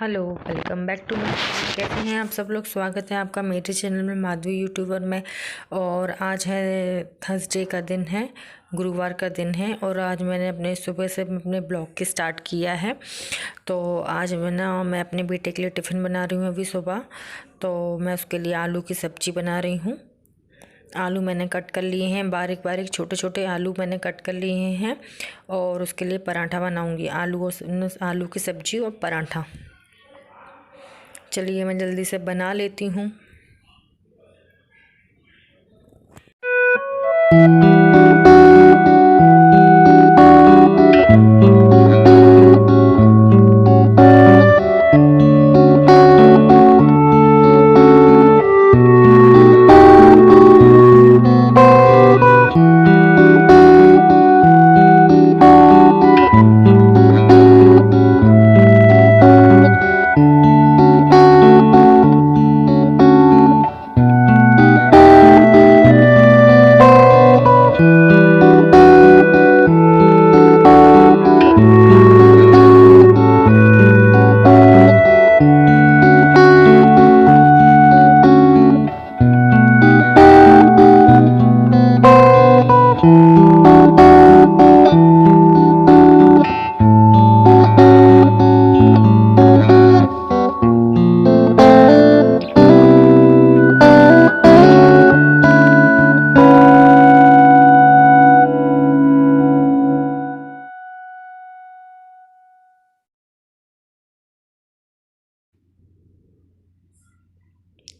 Hello, welcome back to my channel. कैसे हैं आप सब लोग। स्वागत है आपका मेरे चैनल में माधवी यूट्यूबर में। और आज है थर्सडे का दिन है, गुरुवार का दिन है। और आज मैंने अपने सुबह से अपने ब्लॉग की स्टार्ट किया है। तो आज मैं अपने बेटे के लिए टिफ़िन बना रही हूँ अभी सुबह। तो मैं उसके लिए आलू की सब्ज़ी बना रही हूँ। आलू मैंने कट कर लिए हैं, बारीक बारीक छोटे छोटे आलू मैंने कट कर लिए हैं। और उसके लिए पराठा बनाऊँगी, आलू की सब्ज़ी और पराठा। चलिए मैं जल्दी से बना लेती हूँ।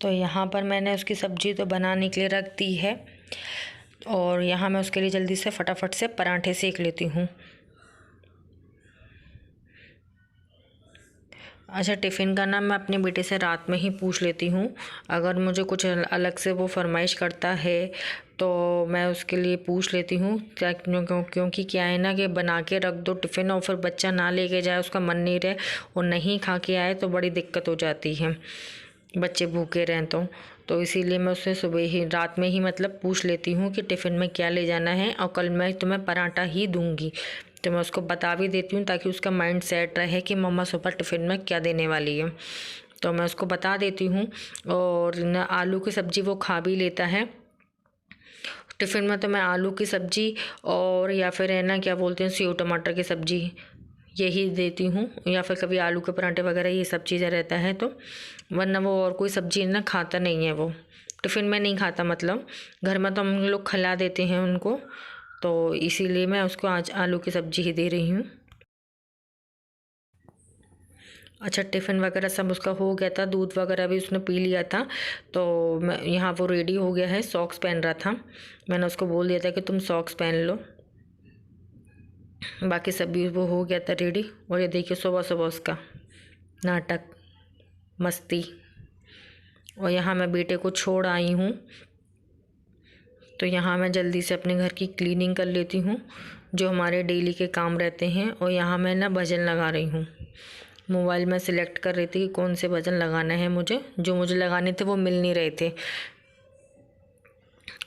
तो यहाँ पर मैंने उसकी सब्ज़ी तो बनाने के लिए रख दी है। और यहाँ मैं उसके लिए जल्दी से फटाफट से पराठे सेक लेती हूँ। अच्छा, टिफ़िन का ना मैं अपने बेटे से रात में ही पूछ लेती हूँ। अगर मुझे कुछ अलग से वो फरमाइश करता है तो मैं उसके लिए पूछ लेती हूँ। क्योंकि क्या है ना कि बना के रख दो टिफ़िन और फिर बच्चा ना लेके जाए, उसका मन नहीं रहे और नहीं खा के आए तो बड़ी दिक्कत हो जाती है, बच्चे भूखे रहें तो इसीलिए मैं उससे सुबह ही रात में ही मतलब पूछ लेती हूँ कि टिफ़िन में क्या ले जाना है। और कल मैं तुम्हें पराठा ही दूँगी, तो मैं उसको बता भी देती हूँ ताकि उसका माइंड सेट रहे कि मम्मा सुबह टिफ़िन में क्या देने वाली है। तो मैं उसको बता देती हूँ। और न आलू की सब्ज़ी वो खा भी लेता है। टिफ़िन में तो मैं आलू की सब्ज़ी और या फिर है ना क्या बोलते हैं सेव टमाटर की सब्ज़ी यही देती हूँ, या फिर कभी आलू के पराठे वगैरह ये सब चीज़ें रहता है तो। वरना वो और कोई सब्ज़ी ना खाता नहीं है, वो टिफ़िन में नहीं खाता। मतलब घर में तो हम लोग खिला देते हैं उनको, तो इसीलिए मैं उसको आज आलू की सब्ज़ी ही दे रही हूँ। अच्छा, टिफ़िन वगैरह सब उसका हो गया था, दूध वगैरह भी उसने पी लिया था। तो मैं यहाँ वो रेडी हो गया है, सॉक्स पहन रहा था। मैंने उसको बोल दिया था कि तुम सॉक्स पहन लो। बाकी सभी वो हो गया था रेडी। और ये देखिए सुबह सुबह उसका नाटक, मस्ती। और यहाँ मैं बेटे को छोड़ आई हूँ, तो यहाँ मैं जल्दी से अपने घर की क्लीनिंग कर लेती हूँ, जो हमारे डेली के काम रहते हैं। और यहाँ मैं ना भजन लगा रही हूँ। मोबाइल में सिलेक्ट कर रही थी कि कौन से भजन लगाना है मुझे, जो मुझे लगाने थे वो मिल नहीं रहे थे।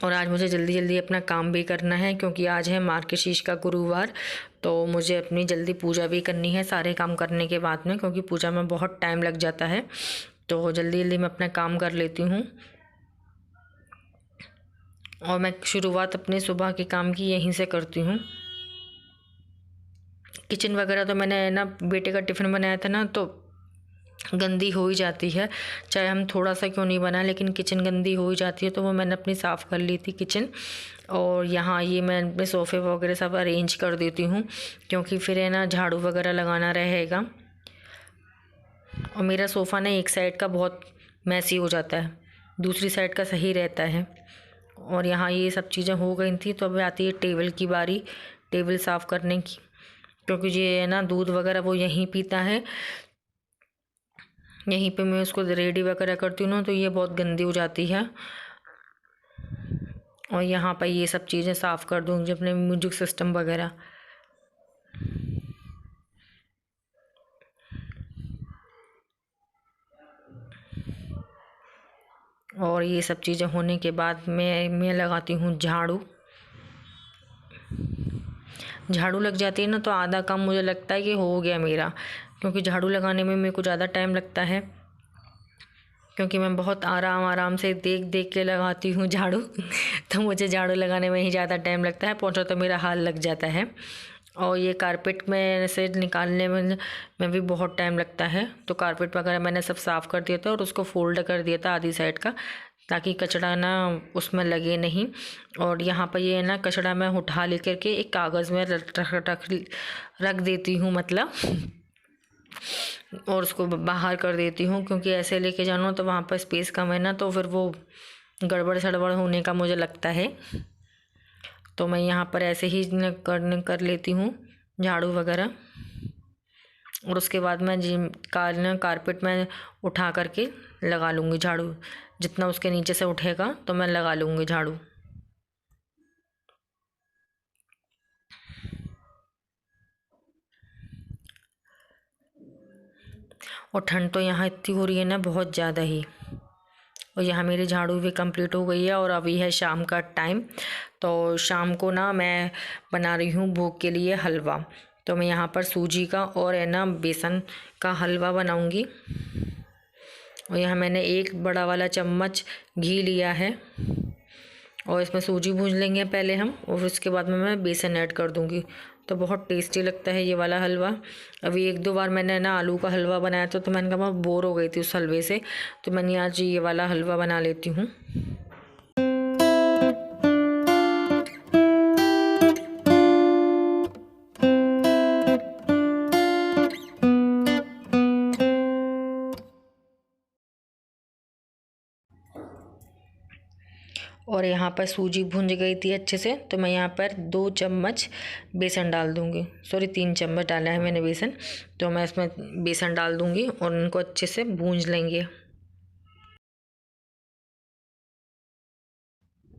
और आज मुझे जल्दी जल्दी अपना काम भी करना है क्योंकि आज है मार्गशीर्ष का गुरुवार। तो मुझे अपनी जल्दी पूजा भी करनी है सारे काम करने के बाद में, क्योंकि पूजा में बहुत टाइम लग जाता है। तो जल्दी जल्दी मैं अपना काम कर लेती हूँ। और मैं शुरुआत अपने सुबह के काम की यहीं से करती हूँ। किचन वगैरह तो मैंने ना बेटे का टिफ़िन बनाया था ना, तो गंदी हो ही जाती है, चाहे हम थोड़ा सा क्यों नहीं बनाए, लेकिन किचन गंदी हो ही जाती है। तो वो मैंने अपनी साफ़ कर ली थी किचन। और यहाँ ये मैं अपने सोफ़े वगैरह सब अरेंज कर देती हूँ, क्योंकि फिर है ना झाड़ू वगैरह लगाना रहेगा। और मेरा सोफ़ा ना एक साइड का बहुत मैसी हो जाता है, दूसरी साइड का सही रहता है। और यहाँ ये सब चीज़ें हो गई थी, तो अब आती है टेबल की बारी, टेबल साफ़ करने की। क्योंकि ये है ना दूध वगैरह वो यहीं पीता है, यहीं पे मैं उसको रेडी वगैरह करती हूँ ना, तो ये बहुत गंदी हो जाती है। और यहाँ पर ये सब चीज़ें साफ़ कर दूँगी, अपने म्यूजिक सिस्टम वगैरह। और ये सब चीज़ें होने के बाद मैं लगाती हूँ झाड़ू। झाड़ू लग जाती है ना तो आधा काम मुझे लगता है कि हो गया मेरा, क्योंकि झाड़ू लगाने में मेरे को ज़्यादा टाइम लगता है, क्योंकि मैं बहुत आराम आराम से देख देख के लगाती हूँ झाड़ू तो मुझे झाड़ू लगाने में ही ज़्यादा टाइम लगता है, पोंछा तो मेरा हाथ लग जाता है। और ये कारपेट में से निकालने में भी बहुत टाइम लगता है। तो कारपेट वगैरह मैंने सब साफ़ कर दिया था और उसको फोल्ड कर दिया था आधी साइड का, ताकि कचरा ना उसमें लगे नहीं। और यहाँ पर ये ना कचरा मैं उठा लेकर के एक कागज़ में रख देती हूँ, मतलब और उसको बाहर कर देती हूँ, क्योंकि ऐसे लेके जाना तो वहाँ पर स्पेस कम है ना, तो फिर वो गड़बड़ सड़बड़ होने का मुझे लगता है। तो मैं यहाँ पर ऐसे ही कर लेती हूँ झाड़ू वगैरह। और उसके बाद मैं कारपेट में उठा करके लगा लूँगी झाड़ू, जितना उसके नीचे से उठेगा तो मैं लगा लूँगी झाड़ू। और ठंड तो यहाँ इतनी हो रही है ना, बहुत ज़्यादा ही। और यहाँ मेरी झाड़ू भी कंप्लीट हो गई है और अभी है शाम का टाइम। तो शाम को ना मैं बना रही हूँ भोग के लिए हलवा। तो मैं यहाँ पर सूजी का और है ना बेसन का हलवा बनाऊँगी। और यहाँ मैंने एक बड़ा वाला चम्मच घी लिया है और इसमें सूजी भून लेंगे पहले हम, और उसके बाद में मैं बेसन ऐड कर दूँगी। तो बहुत टेस्टी लगता है ये वाला हलवा। अभी एक दो बार मैंने ना आलू का हलवा बनाया था, तो मैंने कहा मैं बोर हो गई थी उस हलवे से, तो मैंने आज ये वाला हलवा बना लेती हूँ। और यहाँ पर सूजी भुंज गई थी अच्छे से, तो मैं यहाँ पर 2 चम्मच बेसन डाल दूँगी। सॉरी 3 चम्मच डाला है मैंने बेसन। तो मैं इसमें बेसन डाल दूँगी और उनको अच्छे से भूंज लेंगे।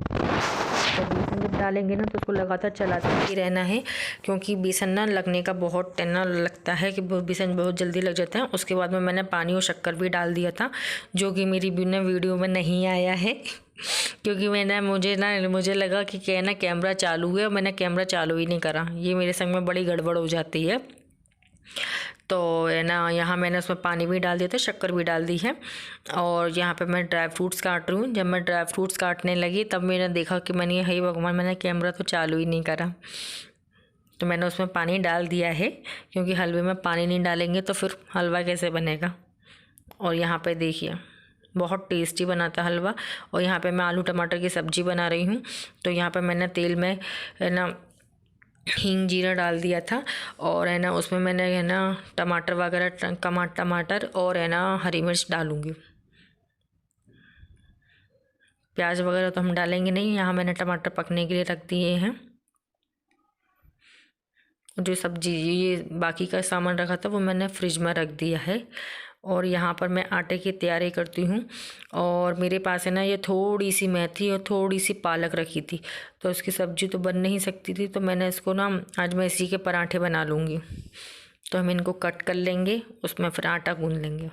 तो बेसन जब डालेंगे ना तो उसको लगातार चलाते ही रहना है, क्योंकि बेसन ना लगने का बहुत टेना लगता है कि बेसन बहुत जल्दी लग जाता है। उसके बाद में मैंने पानी और शक्कर भी डाल दिया था, जो कि मेरी बिना वीडियो में नहीं आया है क्योंकि मुझे लगा कि क्या ना कैमरा चालू है और मैंने कैमरा चालू ही नहीं करा। ये मेरे संग में बड़ी गड़बड़ हो जाती है। तो है ना यहाँ मैंने उसमें पानी भी डाल दिया था, शक्कर भी डाल दी है। और यहाँ पे मैं ड्राई फ्रूट्स काट रही हूँ। जब मैं ड्राई फ्रूट्स काटने लगी तब मैंने देखा कि मैंने हे भगवान, मैंने कैमरा तो चालू ही नहीं करा। तो मैंने उसमें पानी डाल दिया है, क्योंकि हलवे में पानी नहीं डालेंगे तो फिर हलवा कैसे बनेगा। और यहाँ पे देखिए बहुत टेस्टी बनाता हलवा। और यहाँ पे मैं आलू टमाटर की सब्ज़ी बना रही हूँ। तो यहाँ पे मैंने तेल में है ना हींग जीरा डाल दिया था, और है ना उसमें मैंने है ना टमाटर वगैरह टमाटर और है ना हरी मिर्च डालूँगी। प्याज वगैरह तो हम डालेंगे नहीं, यहाँ मैंने टमाटर पकने के लिए रख दिए हैं। जो सब्जी ये बाकी का सामान रखा था वो मैंने फ्रिज में रख दिया है। और यहाँ पर मैं आटे की तैयारी करती हूँ। और मेरे पास है ना ये थोड़ी सी मेथी और थोड़ी सी पालक रखी थी, तो उसकी सब्ज़ी तो बन नहीं सकती थी, तो मैंने इसको ना आज मैं इसी के पराठे बना लूँगी। तो हम इनको कट कर लेंगे, उसमें फिर आटा गूँध लेंगे।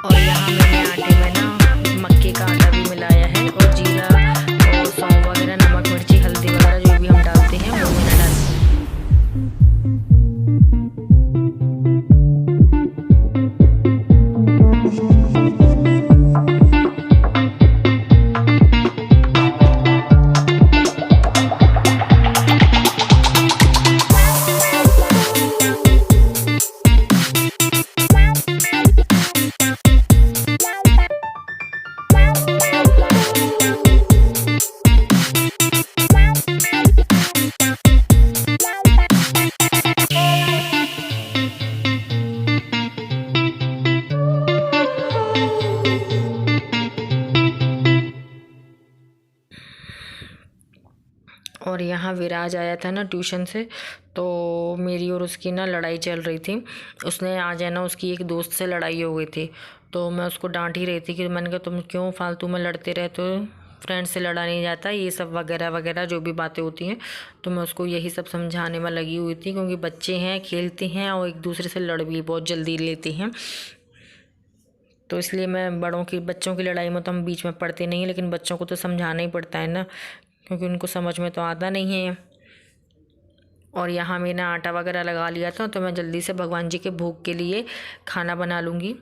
और यहाँ मैंने आटे में ना मक्के का आटा भी मिलाया है, और जीरा और सौंफ वगैरह, नमक मिर्ची हल्दी वगैरह जो भी हम डालते हैं वो मैंने डाल और यहाँ विराज आया था ना ट्यूशन से, तो मेरी और उसकी ना लड़ाई चल रही थी। उसने आज है ना उसकी एक दोस्त से लड़ाई हो गई थी, तो मैं उसको डांट ही रही थी कि मैंने कहा तुम क्यों फालतू में लड़ते रहते हो, फ्रेंड से लड़ा नहीं जाता, ये सब वगैरह वगैरह जो भी बातें होती हैं। तो मैं उसको यही सब समझाने में लगी हुई थी, क्योंकि बच्चे हैं, खेलते हैं और एक दूसरे से लड़ भी बहुत जल्दी लेते हैं। तो इसलिए मैं बच्चों की लड़ाई में तो हम बीच में पड़ते नहीं हैं, लेकिन बच्चों को तो समझाना ही पड़ता है ना, क्योंकि उनको समझ में तो आता नहीं है। और यहाँ मैंने आटा वगैरह लगा लिया था, तो मैं जल्दी से भगवान जी के भोग के लिए खाना बना लूँगी।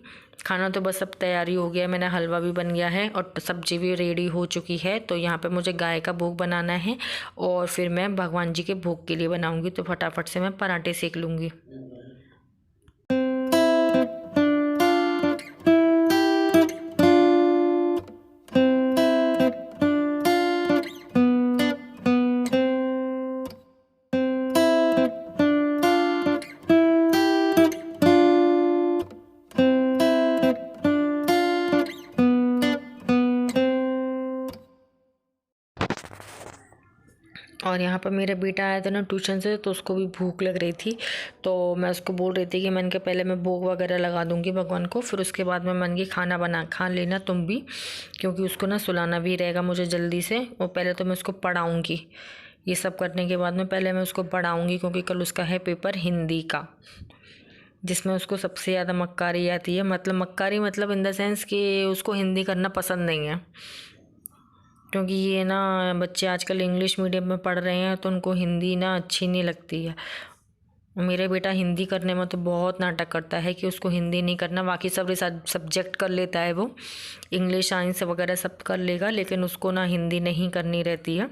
खाना तो बस अब तैयारी हो गया है, मैंने हलवा भी बन गया है और सब्जी भी रेडी हो चुकी है। तो यहाँ पे मुझे गाय का भोग बनाना है और फिर मैं भगवान जी के भोग के लिए बनाऊँगी। तो फटाफट से मैं पराठे सेक लूँगी। और यहाँ पर मेरा बेटा आया था ना ट्यूशन से, तो उसको भी भूख लग रही थी। तो मैं उसको बोल रही थी कि मैंने कहा पहले मैं भोग वगैरह लगा दूँगी भगवान को, फिर उसके बाद में मैंने कहा खाना खा लेना तुम भी, क्योंकि उसको ना सुलाना भी रहेगा मुझे जल्दी से। और पहले तो मैं उसको पढ़ाऊँगी, ये सब करने के बाद में पहले मैं उसको पढ़ाऊँगी, क्योंकि कल उसका है पेपर हिंदी का, जिसमें उसको सबसे ज़्यादा मक्कारी आती है। मतलब इन द सेंस कि उसको हिंदी करना पसंद नहीं है, क्योंकि ये ना बच्चे आजकल इंग्लिश मीडियम में पढ़ रहे हैं, तो उनको हिंदी ना अच्छी नहीं लगती है। मेरा बेटा हिंदी करने में तो बहुत नाटक करता है कि उसको हिंदी नहीं करना, बाकी सब सब्जेक्ट कर लेता है वो, इंग्लिश साइंस वगैरह सब कर लेगा, लेकिन उसको ना हिंदी नहीं करनी रहती है।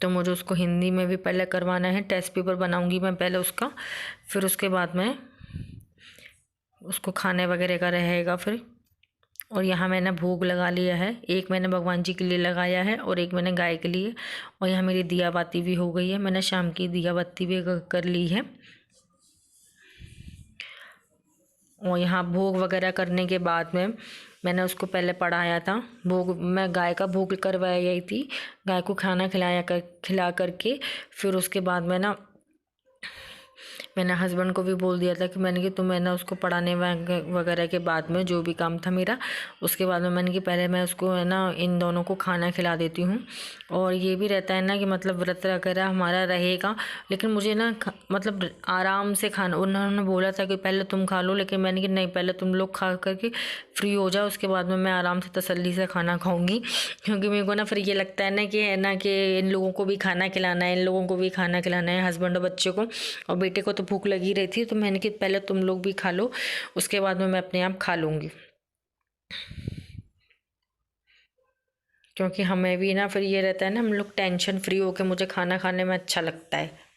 तो मुझे उसको हिंदी में भी पहले करवाना है। टेस्ट पेपर बनाऊंगी मैं पहले उसका, फिर उसके बाद में उसको खाने वगैरह का रहेगा फिर। और यहाँ मैंने भोग लगा लिया है, एक मैंने भगवान जी के लिए लगाया है और एक मैंने गाय के लिए। और यहाँ मेरी दिया बाती भी हो गई है, मैंने शाम की दिया बाती भी कर ली है। और यहाँ भोग वगैरह करने के बाद में मैंने उसको पहले पढ़ाया था। भोग मैं गाय का भोग करवाई थी, गाय को खाना खिला करके फिर उसके बाद में ना मैंने हस्बैंड को भी बोल दिया था कि मैंने कि तुम मैंने उसको पढ़ाने वगैरह के बाद में जो भी काम था मेरा, उसके बाद में मैंने कि पहले मैं उसको है ना इन दोनों को खाना खिला देती हूँ। और ये भी रहता है ना कि मतलब व्रत वगैरह हमारा रहेगा, लेकिन मुझे ना मतलब आराम से खाना, उन्होंने बोला था कि पहले तुम खा लो, लेकिन मैंने कि नहीं, पहले तुम लोग खा करके फ्री हो जाओ, उसके बाद में मैं आराम से तसल्ली से खाना खाऊंगी। क्योंकि मेरे को ना फिर ये लगता है ना कि इन लोगों को भी खाना खिलाना है, इन लोगों को भी खाना खिलाना है, हस्बैंड और बच्चों को। और बेटे को तो भूख लगी रही थी, तो मैंने कि पहले तुम लोग भी खा लो, उसके बाद में मैं अपने आप खा लूँगी। क्योंकि हमें भी ना फिर ये रहता है ना, हम लोग टेंशन फ्री होकर, मुझे खाना खाने में अच्छा लगता है।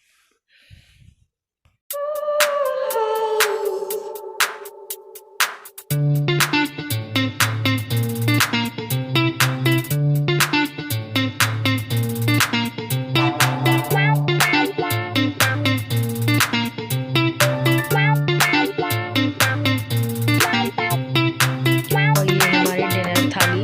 और ये हमारी डिनर थाली।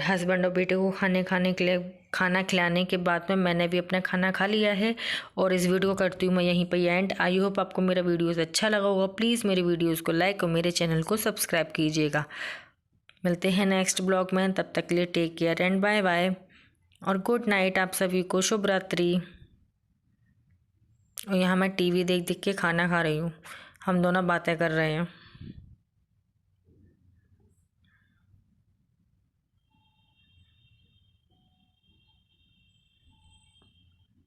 हस्बैंड और बेटे को खाना खिलाने के बाद में मैंने भी अपना खाना खा लिया है और इस वीडियो को करती हूँ मैं यहीं पर एंड। आई होप आपको मेरा वीडियोस अच्छा लगा होगा। प्लीज़ मेरे वीडियोस को लाइक और मेरे चैनल को सब्सक्राइब कीजिएगा। मिलते हैं नेक्स्ट ब्लॉग में, तब तक के लिए take care and bye bye और गुड नाइट आप सभी को। शुभ रात्रि। और यहाँ मैं टीवी देख देख के खाना खा रही हूँ, हम दोनों बातें कर रहे हैं।